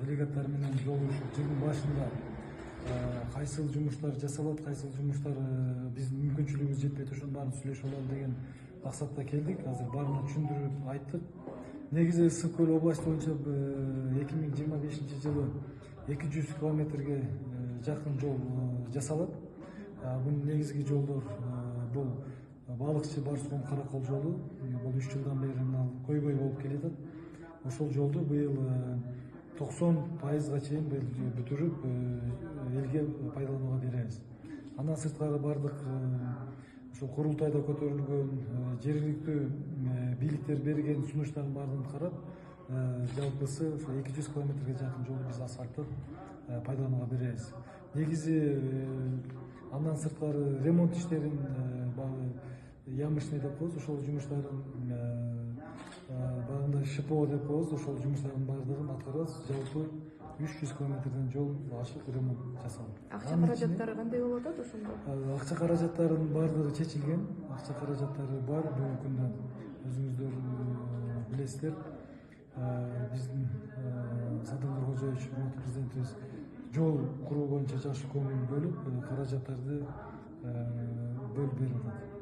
делегаттар менен жолугушуп жылдын башында кайсыл жумуштар жасалат, кайсыл жумуштар биздин мүмкүнчүлүгүбүз жетпейт, ошонун баарын сүйлөшүп алалы деген максатта келдик. Азыр баарына түшүндүрүп айттык. Негизи Ысык Көл областы боюнча 2025 жылы 200 километрге жакын жол жасалат. Бунун негизги жолдор бул Балыкчы Барсуком Каракол жолу. Бул 3 жылдан бери көйгөй болуп келатат. Ошол жолду быйыл 90%га чейин бүтүрүп элге пайдаланууга беребиз. Андан сырткары бардык ошол курултайда көтөрүлгөн жергиликтүү бийликтер берген сунуштардын баарын карап, жалпысы 200 километрге жакын жолду биз асфальттап пайдаланууга беребиз. Негизи андан сырткары ремонт иштерин ямочный деп коебуз, ошол жумуштарын баягындай ШПО деп коебуз, ошол жумуштардын баардыгын аткарабыз. Жалпы 300 километрден жол ашык ремонт жасалат. Акча каражаттары кандай болуп атат ошондо? Акча каражаттарынын баардыгы чечилген. Акча каражаттары бар. Бүгүнкү күндө өзүңүздөр билесиздер. Биздин Садыр Нуркожоевич президентибиз жол куруу боюнча жакшы көңүл бөлүп, каражаттарды бөлүп берип атат.